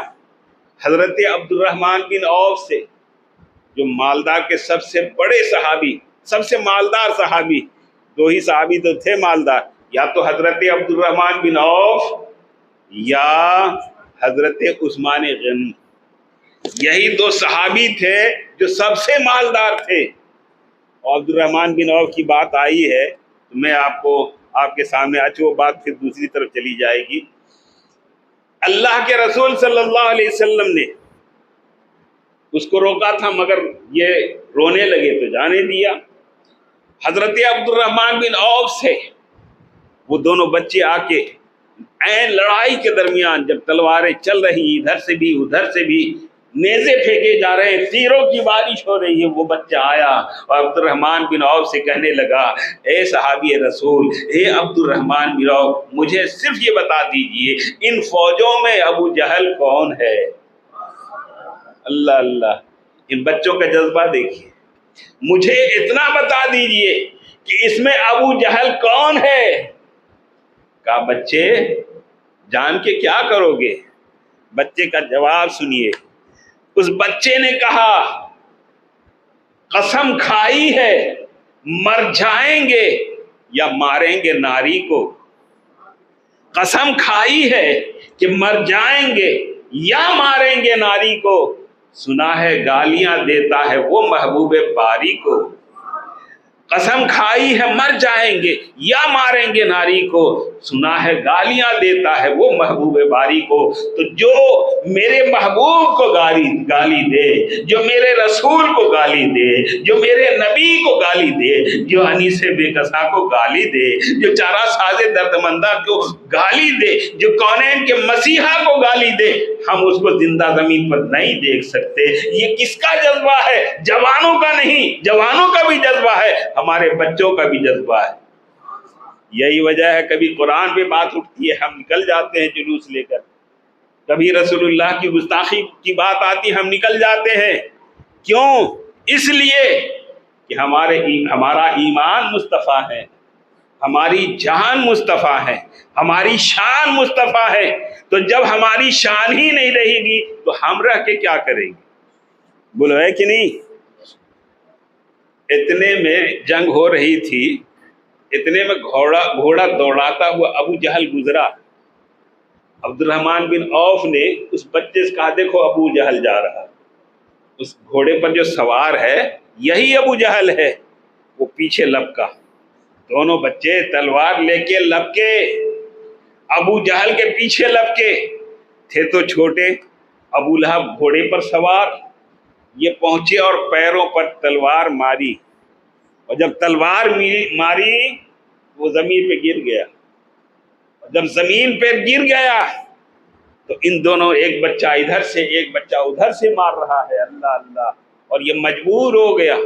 حضرت عبد الرحمن بن عوف سے, جو مالدار کے سب سے بڑے صحابی, سب سے مالدار صحابی, دو ہی صحابی تو تھے مالدار, یا تو حضرت عبد الرحمن بن عوف یا حضرت عثمان غنی. یہی دو صحابی تھے جو سب سے مالدار تھے. اور عبد الرحمن بن عوف کی بات آئی ہے تو میں آپ کے سامنے وہ بات پھر دوسری طرف چلی جائے گی. اللہ کے رسول صلی اللہ علیہ وسلم نے اس کو روکا تھا مگر یہ رونے لگے تو جانے دیا. حضرت عبد الرحمن بن عوف سے وہ دونوں بچے آ کے عین لڑائی کے درمیان جب تلواریں چل رہی, ادھر سے بھی ادھر سے بھی نیزے پھینکے جا رہے ہیں, تیروں کی بارش ہو رہی ہے, وہ بچہ آیا اور عبد الرحمن بن عوف سے کہنے لگا, اے صحابی رسول, اے عبد الرحمن بن عوف, مجھے صرف یہ بتا دیجئے ان فوجوں میں ابو جہل کون ہے؟ اللہ اللہ, ان بچوں کا جذبہ دیکھیے. مجھے اتنا بتا دیجئے کہ اس میں ابو جہل کون ہے. کہا بچے جان کے کیا کرو گے؟ بچے کا جواب سنیے. اس بچے نے کہا قسم کھائی ہے مر جائیں گے یا ماریں گے ناری کو. قسم کھائی ہے کہ مر جائیں گے یا ماریں گے ناری کو. سنا ہے گالیاں دیتا ہے وہ محبوب باری کو. قسم کھائی ہے مر جائیں گے یا ماریں گے ناری کو. سنا ہے گالیاں دیتا ہے وہ محبوب باری کو. تو جو میرے محبوب کو گالی دے, جو میرے رسول کو گالی دے, جو میرے نبی کو گالی دے, جو انیس بے کساں کو گالی دے, جو چارہ ساز دردمندہ کو گالی دے, جو کونین کے مسیحا کو گالی دے, ہم اس کو زندہ زمین پر نہیں دیکھ سکتے. یہ کس کا جذبہ ہے؟ جوانوں کا نہیں, جوانوں کا بھی جذبہ ہے, ہمارے بچوں کا بھی جذبہ ہے. یہی وجہ ہے کبھی قرآن پہ بات اٹھتی ہے ہم نکل جاتے ہیں جلوس لے کر, کبھی رسول اللہ کی گستاخی کی بات آتی ہے ہم نکل جاتے ہیں. کیوں؟ اس لیے کہ ہمارا ایمان مصطفیٰ ہے, ہماری جان مصطفیٰ ہے, ہماری شان مصطفیٰ ہے. تو جب ہماری شان ہی نہیں رہے گی تو ہم رہ کے کیا کریں گے؟ بولو ہے کہ نہیں؟ اتنے میں جنگ ہو رہی تھی, اتنے میں گھوڑا دوڑاتا ہوا ابو جہل گزرا. عبد الرحمن بن عوف نے اس بچے سے کہا دیکھو ابو جہل جا رہا. اس گھوڑے پر جو سوار ہے یہی ابو جہل ہے, وہ پیچھے لپکا. دونوں بچے تلوار لے کے لپکے, ابو جہل کے پیچھے لپکے. تھے تو چھوٹے. ابو لہب گھوڑے پر سوار, یہ پہنچے اور پیروں پر تلوار ماری, اور جب تلوار ماری وہ زمین پہ گر گیا. جب زمین پہ گر گیا تو ان دونوں, ایک بچہ ادھر سے ایک بچہ ادھر سے مار رہا ہے. اللہ اللہ, اور یہ مجبور ہو گیا,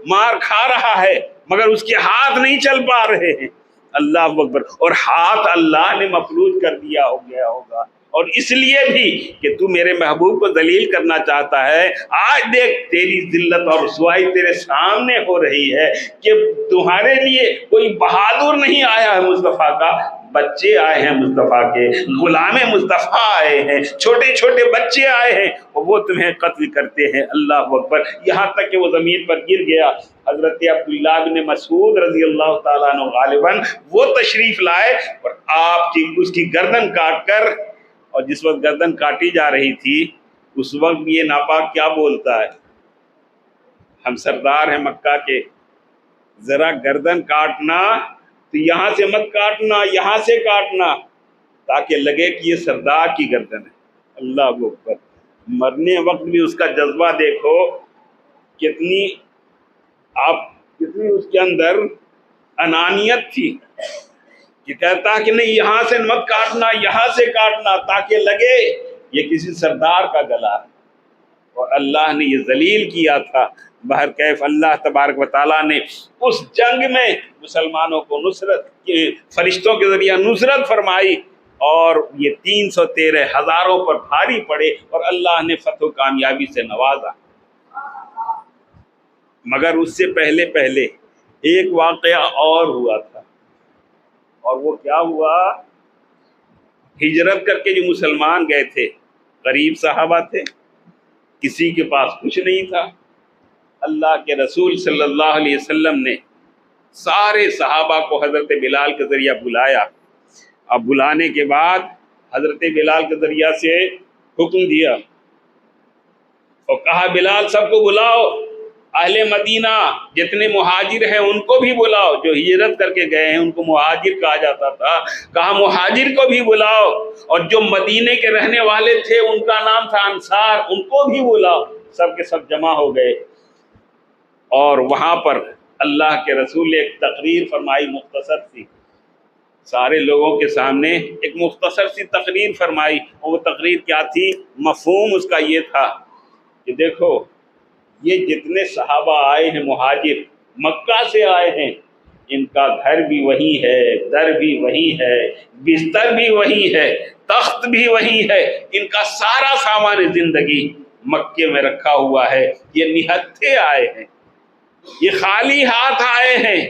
مار کھا رہا ہے مگر اس کے ہاتھ نہیں چل پا رہے ہیں. اللہ اکبر. اور ہاتھ اللہ نے مفلوج کر دیا ہوگا. اور اس لیے بھی کہ تو میرے محبوب کو ذلیل کرنا چاہتا ہے. آج دیکھ تیری ذلت اور رسوائی تیرے سامنے ہو رہی ہے کہ تمہارے لیے کوئی بہادر نہیں آیا ہے مصطفیٰ کا, بچے آئے ہیں مصطفیٰ کے، غلام مصطفیٰ آئے ہیں، چھوٹے چھوٹے بچے آئے ہیں اور وہ تمہیں قتل کرتے ہیں۔ اللہ اکبر، یہاں تک کہ وہ زمین پر گر گیا۔ حضرت عبداللہ بن مسعود رضی اللہ تعالیٰ عنہ غالباً وہ تشریف لائے اور آپ کی اس کی گردن کاٹ کر، اور جس وقت گردن کاٹی جا رہی تھی اس وقت یہ ناپاک کیا بولتا ہے، ہم سردار ہیں مکہ کے، ذرا گردن کاٹنا تو یہاں سے مت کاٹنا، یہاں سے کاٹنا تاکہ لگے کہ یہ سردار کی گردن ہے۔ اللہ اکبر، مرنے وقت بھی اس کا جذبہ دیکھو، کتنی اس کے اندر انانیت تھی کہ کہتا کہ نہیں یہاں سے مت کاٹنا، یہاں سے کاٹنا تاکہ لگے یہ کسی سردار کا گلا ہے۔ اور اللہ نے یہ ذلیل کیا تھا۔ بہرکیف اللہ تبارک و تعالیٰ نے اس جنگ میں مسلمانوں کو نصرت فرشتوں کے ذریعہ نصرت فرمائی اور یہ 313 ہزاروں پر بھاری پڑے اور اللہ نے فتح و کامیابی سے نوازا۔ مگر اس سے پہلے ایک واقعہ اور ہوا تھا، اور وہ کیا ہوا، ہجرت کر کے جو مسلمان گئے تھے، غریب صحابہ تھے، کسی کے پاس کچھ نہیں تھا، اللہ کے رسول صلی اللہ علیہ وسلم نے سارے صحابہ کو حضرت بلال کے ذریعہ بلایا۔ اب بلانے کے بعد حضرت بلال کے ذریعہ سے حکم دیا اور کہا بلال سب کو بلاؤ، اہل مدینہ جتنے مہاجر ہیں ان کو بھی بلاؤ، جو ہجرت کر کے گئے ہیں ان کو مہاجر کہا جاتا تھا، کہا مہاجر کو بھی بلاؤ، اور جو مدینے کے رہنے والے تھے ان کا نام تھا انصار، ان کو بھی بلاؤ۔ سب کے سب جمع ہو گئے اور وہاں پر اللہ کے رسول نے ایک تقریر فرمائی، مختصر سی، سارے لوگوں کے سامنے ایک مختصر سی تقریر فرمائی۔ اور وہ تقریر کیا تھی، مفہوم اس کا یہ تھا کہ دیکھو یہ جتنے صحابہ آئے ہیں مہاجر، مکہ سے آئے ہیں، ان کا گھر بھی وہی ہے، در بھی وہی ہے، بستر بھی وہی ہے، تخت بھی وہی ہے، ان کا سارا سامان زندگی مکے میں رکھا ہوا ہے، یہ نہتھے آئے ہیں، یہ خالی ہاتھ آئے ہیں،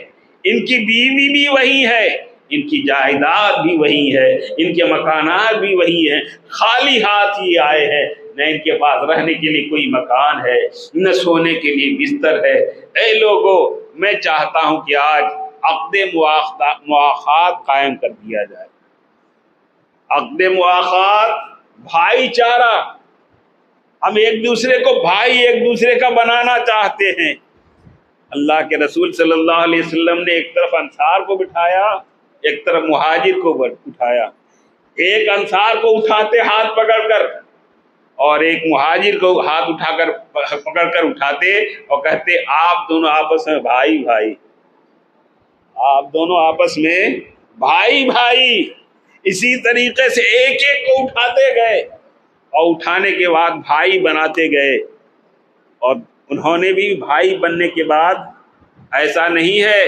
ان کی بیوی بھی وہی ہے، ان کی جائیداد بھی وہی ہے، ان کے مکانات بھی وہی ہیں، خالی ہاتھ ہی آئے ہیں، نہ ان کے پاس رہنے کے لیے کوئی مکان ہے، نہ سونے کے لیے بستر ہے۔ اے لوگو، میں چاہتا ہوں کہ آج عقد مواخات قائم کر دیا جائے۔ عقد مواخات، بھائی چارہ، ہم ایک دوسرے کو بھائی ایک دوسرے کا بنانا چاہتے ہیں۔ اللہ کے رسول صلی اللہ علیہ وسلم نے ایک طرف انصار کو بٹھایا، ایک طرف مہاجر کو اٹھایا، ایک انصار کو اٹھاتے ہاتھ پکڑ کر اور ایک مہاجر کو ہاتھ اٹھا کر پکڑ کر اٹھاتے اور کہتے آپ دونوں آپس میں بھائی بھائی، آپ دونوں آپس میں بھائی بھائی۔ اسی طریقے سے ایک ایک کو اٹھاتے گئے اور اٹھانے کے بعد بھائی بناتے گئے، اور انہوں نے بھی بھائی بننے کے بعد ایسا نہیں ہے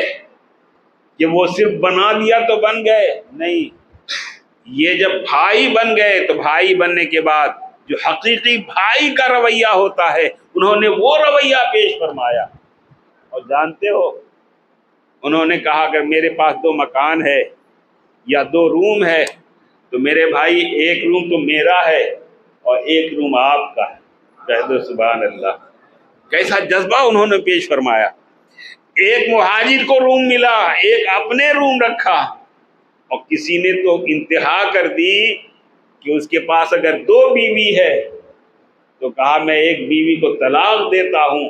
کہ وہ صرف بنا دیا تو بن گئے، نہیں، یہ جب بھائی بن گئے تو بھائی بننے کے بعد جو حقیقی بھائی کا رویہ ہوتا ہے انہوں نے وہ رویہ پیش فرمایا۔ اور جانتے ہو انہوں نے کہا اگر میرے پاس 2 مکان ہے یا 2 روم ہے تو میرے بھائی ایک روم تو میرا ہے اور ایک روم آپ کا ہے۔ کہہ دو سبحان اللہ، کیسا جذبہ انہوں نے پیش فرمایا۔ ایک مہاجر کو روم ملا، ایک اپنے روم رکھا، اور کسی نے تو انتہا کر دی کہ اس کے پاس اگر 2 بیوی ہے تو کہا میں ایک بیوی کو طلاق دیتا ہوں،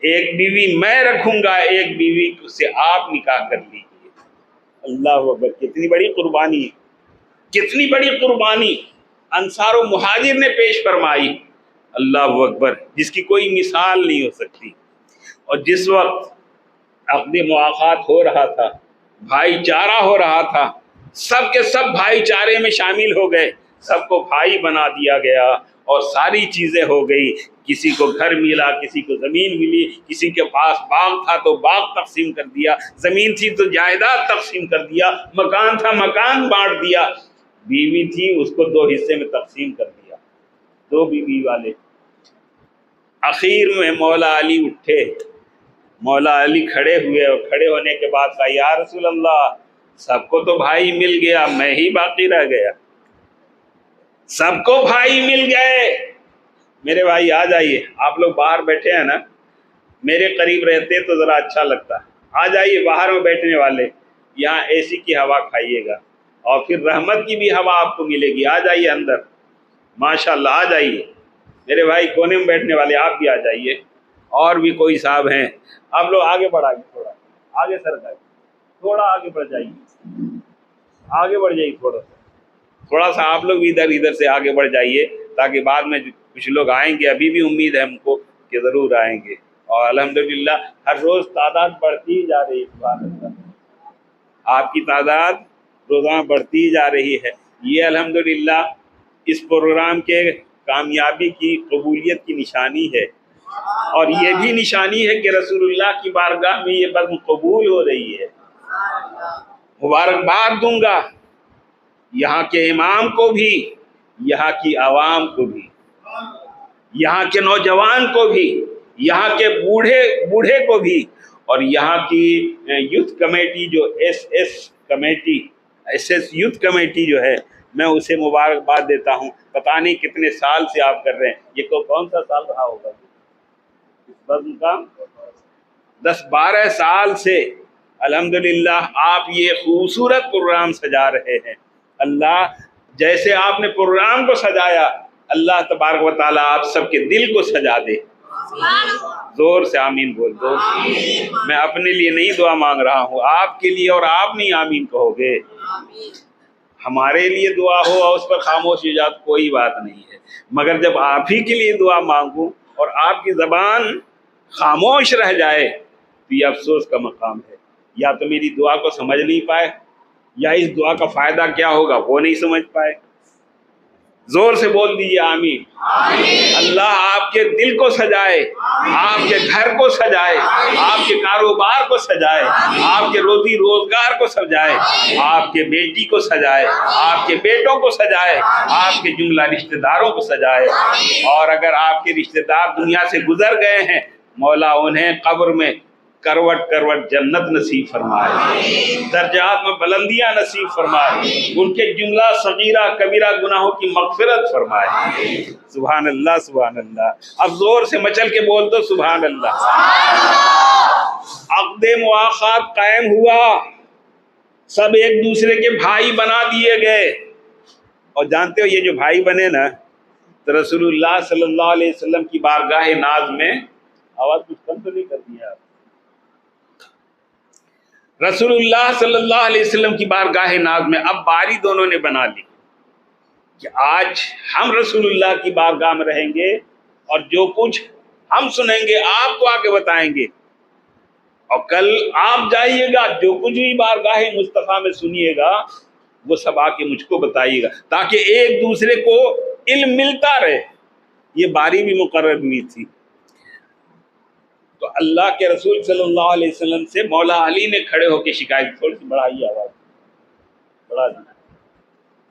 ایک بیوی میں رکھوں گا، ایک بیوی سے آپ نکاح کر لیجیے۔ اللہ اکبر، کتنی بڑی قربانی، کتنی بڑی قربانی انصار و مہاجر نے پیش فرمائی۔ اللہ اکبر، جس کی کوئی مثال نہیں ہو سکتی۔ اور جس وقت عقد مواخات ہو رہا تھا، بھائی چارہ ہو رہا تھا، سب کے سب بھائی چارے میں شامل ہو گئے، سب کو بھائی بنا دیا گیا اور ساری چیزیں ہو گئی۔ کسی کو گھر ملا، کسی کو زمین ملی، کسی کے پاس باغ تھا تو باغ تقسیم کر دیا، زمین تھی تو جائیداد تقسیم کر دیا، مکان تھا مکان بانٹ دیا، بیوی تھی اس کو 2 حصے میں تقسیم کر دیا، 2 بیوی والے۔ اخیر میں مولا علی اٹھے، مولا علی کھڑے ہوئے اور کھڑے ہونے کے بعد کہا یا رسول اللہ سب کو تو بھائی مل گیا، میں ہی باقی رہ گیا۔ سب کو بھائی مل گئے۔ میرے بھائی آ جائیے، آپ لوگ باہر بیٹھے ہیں نا، میرے قریب رہتے تو ذرا اچھا لگتا۔ آ جائیے باہر میں بیٹھنے والے، یہاں اے سی کی ہوا کھائیے گا اور پھر رحمت کی بھی ہوا آپ کو ملے گی۔ آ جائیے اندر، ماشاءاللہ آ جائیے۔ میرے بھائی کونے میں بیٹھنے والے آپ بھی آ جائیے، اور بھی کوئی صاحب ہیں، آپ لوگ آگے بڑھائیے، تھوڑا آگے سر جائیے، تھوڑا آگے بڑھ جائیے، آگے بڑھ جائیے تھوڑا سا آپ لوگ بھی ادھر سے آگے بڑھ جائیے، تاکہ بعد میں کچھ لوگ آئیں گے، ابھی بھی امید ہے ہم کو کہ ضرور آئیں گے، اور الحمدللہ ہر روز تعداد بڑھتی ہی جا رہی ہے۔ سبحان اللہ، آپ کی تعداد روزانہ بڑھتی ہی جا رہی ہے۔ یہ الحمدللہ اس پروگرام کے کامیابی کی، قبولیت کی نشانی ہے، اور یہ بھی نشانی ہے کہ رسول اللہ کی بارگاہ میں یہ بزم قبول ہو رہی ہے۔ مبارکباد دوں گا یہاں کے امام کو بھی، یہاں کی عوام کو بھی، یہاں کے نوجوان کو بھی، یہاں کے بوڑھے کو بھی، اور یہاں کی یوتھ کمیٹی جو ایس ایس یوتھ کمیٹی جو ہے، میں اسے مبارکباد دیتا ہوں۔ پتہ نہیں کتنے سال سے آپ کر رہے ہیں، یہ کون سا سال رہا ہوگا اس بزم کا؟ 10-12 سال سے الحمدللہ آپ یہ خوبصورت پروگرام سجا رہے ہیں۔ اللہ جیسے آپ نے پروگرام کو سجایا، اللہ تبارک و تعالیٰ آپ سب کے دل کو سجا دے۔ زور سے آمین بول دو۔ میں اپنے لیے نہیں دعا مانگ رہا ہوں، آپ کے لیے، اور آپ نہیں آمین کہو گے۔ ہمارے لیے دعا ہو اور اس پر خاموش ہو جائے کوئی بات نہیں ہے، مگر جب آپ ہی کے لیے دعا مانگوں اور آپ کی زبان خاموش رہ جائے تو یہ افسوس کا مقام ہے۔ یا تو میری دعا کو سمجھ نہیں پائے، یا اس دعا کا فائدہ کیا ہوگا وہ نہیں سمجھ پائے۔ زور سے بول دیجیے آمین۔ اللہ آپ کے دل کو سجائے، آپ کے گھر کو سجائے، آپ کے کاروبار کو سجائے، آپ کے روزی روزگار کو سجائے، آپ کے بیٹی کو سجائے، آپ کے بیٹوں کو سجائے، آپ کے جملہ رشتہ داروں کو سجائے، اور اگر آپ کے رشتہ دار دنیا سے گزر گئے ہیں، مولا انہیں قبر میں کروٹ کروٹ جنت نصیب فرمائے، درجات میں بلندیاں نصیب فرمائے، ان کے جملہ صغیرہ کبیرہ گناہوں کی مغفرت فرمائے۔ سبحان اللہ، سبحان اللہ۔ اب زور سے مچل کے بول دو سبحان اللہ۔ عقد مواخات قائم ہوا، سب ایک دوسرے کے بھائی بنا دیے گئے، اور جانتے ہو یہ جو بھائی بنے نا، تو رسول اللہ صلی اللہ علیہ وسلم کی بارگاہ ناز میں، آواز کچھ کم تو نہیں کر دیا آپ؟ رسول اللہ صلی اللہ علیہ وسلم کی بارگاہ ناز میں اب باری دونوں نے بنا لی کہ آج ہم رسول اللہ کی بارگاہ میں رہیں گے، اور جو کچھ ہم سنیں گے آپ کو آگے بتائیں گے، اور کل آپ جائیے گا جو کچھ بھی بارگاہ مصطفیٰ میں سنیے گا وہ سب آ کے مجھ کو بتائیے گا، تاکہ ایک دوسرے کو علم ملتا رہے۔ یہ باری بھی مقرر ہوئی تھی۔ تو اللہ کے رسول صلی اللہ علیہ وسلم سے مولا علی نے کھڑے ہو کے شکایت، تھوڑی سی بڑھائیے آواز، بڑھا دی،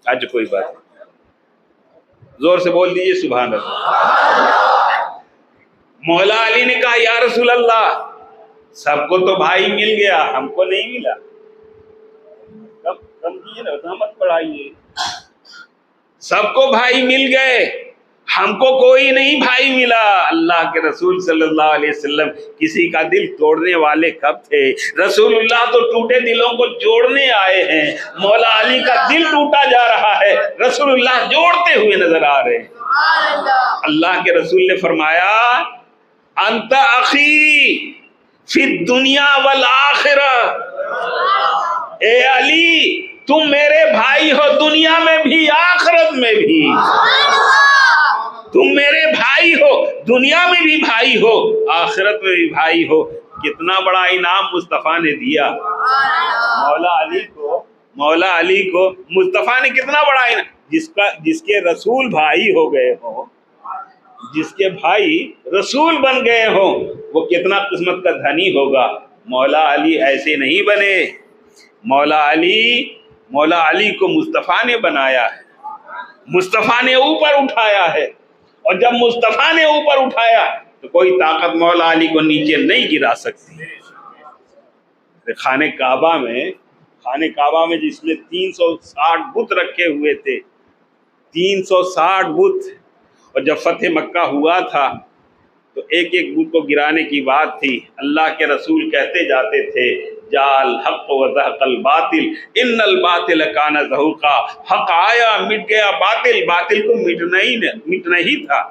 آج کوئی بات نہیں، زور سے بول دیجیے سبحان اللہ۔ مولا علی نے کہا یا رسول اللہ، سب کو تو بھائی مل گیا، ہم کو نہیں ملا۔ کم کیجیے نا، رحمت بڑھائیے۔ سب کو بھائی مل گئے، ہم کو کوئی نہیں بھائی ملا۔ اللہ کے رسول صلی اللہ علیہ وسلم کسی کا دل توڑنے والے کب تھے؟ رسول اللہ تو ٹوٹے دلوں کو جوڑنے آئے ہیں۔ مولا علی کا دل ٹوٹا جا رہا ہے، رسول اللہ جوڑتے ہوئے نظر آ رہے ہیں۔ اللہ کے رسول نے فرمایا انت اخی فی الدنیا والآخرہ، اے علی تم میرے بھائی ہو، دنیا میں بھی آخرت میں بھی۔ تم میرے بھائی ہو، دنیا میں بھی بھائی ہو، آخرت میں بھی بھائی ہو۔ کتنا بڑا انعام مصطفیٰ نے دیا مولا علی کو مصطفیٰ نے کتنا بڑا انعام، جس کے رسول بھائی ہو گئے ہوں، جس کے بھائی رسول بن گئے ہوں، وہ کتنا قسمت کا دھنی ہوگا۔ مولا علی ایسے نہیں بنے، مولا علی کو مصطفیٰ نے بنایا ہے، مصطفیٰ نے اوپر اٹھایا ہے، اور جب مصطفیٰ نے اوپر اٹھایا تو کوئی طاقت مولا علی کو نیچے نہیں گرا سکتی۔ خانہ کعبہ میں خانہ کعبہ میں جس میں 360 بت رکھے ہوئے تھے، 360 بت، اور جب فتح مکہ ہوا تھا تو ایک ایک بت کو گرانے کی بات تھی۔ اللہ کے رسول کہتے جاتے تھے جال حق و زہق الباطل ان الباطل کان زہوقا، حق آیا مٹ گیا باطل، باطل کو مٹنا ہی تھا۔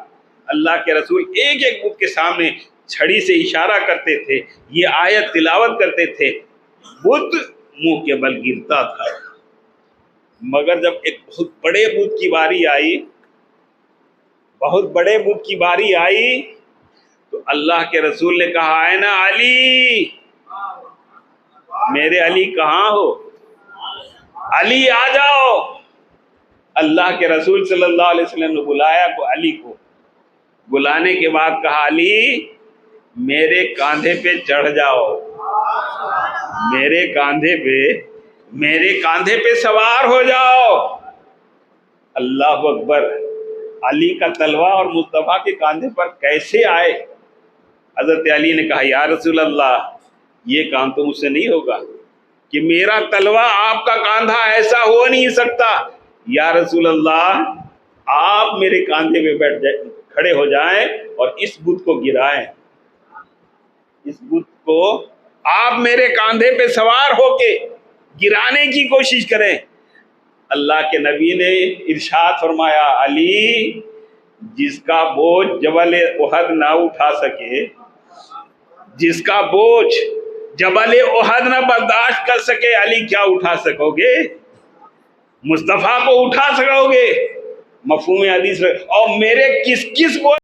اللہ کے رسول ایک ایک بت کے سامنے چھڑی سے اشارہ کرتے تھے، یہ آیت تلاوت کرتے تھے، بت منہ کے بل گرتا تھا۔ مگر جب ایک بہت بڑے بت کی باری آئی، بہت بڑے بت کی باری آئی تو اللہ کے رسول نے کہا اے نا علی، میرے علی کہاں ہو؟ علی آ جاؤ۔ اللہ کے رسول صلی اللہ علیہ وسلم نے بلایا کو علی کو، بلانے کے بعد کہا علی میرے کاندھے پہ چڑھ جاؤ، میرے کاندھے پہ سوار ہو جاؤ۔ اللہ اکبر، علی کا تلوہ اور مصطفیٰ کے کاندھے پر کیسے آئے؟ حضرت علی نے کہا یا رسول اللہ یہ کام تو مجھ سے نہیں ہوگا کہ میرا تلوہ آپ کا کاندھا، ایسا ہو نہیں سکتا۔ یا رسول اللہ آپ میرے کاندھے پہ بیٹھ جائیں، کھڑے ہو جائیں اور اس بت کو گرائیں، اس بت کو آپ میرے کاندھے پہ سوار ہو کے گرانے کی کوشش کریں۔ اللہ کے نبی نے ارشاد فرمایا علی جس کا بوجھ جبل احد نہ اٹھا سکے، جس کا بوجھ جبل احد نہ برداشت کر سکے، علی کیا اٹھا سکو گے؟ مصطفیٰ کو اٹھا سکو گے؟ مفہوم حدیث اور میرے کس بوجھ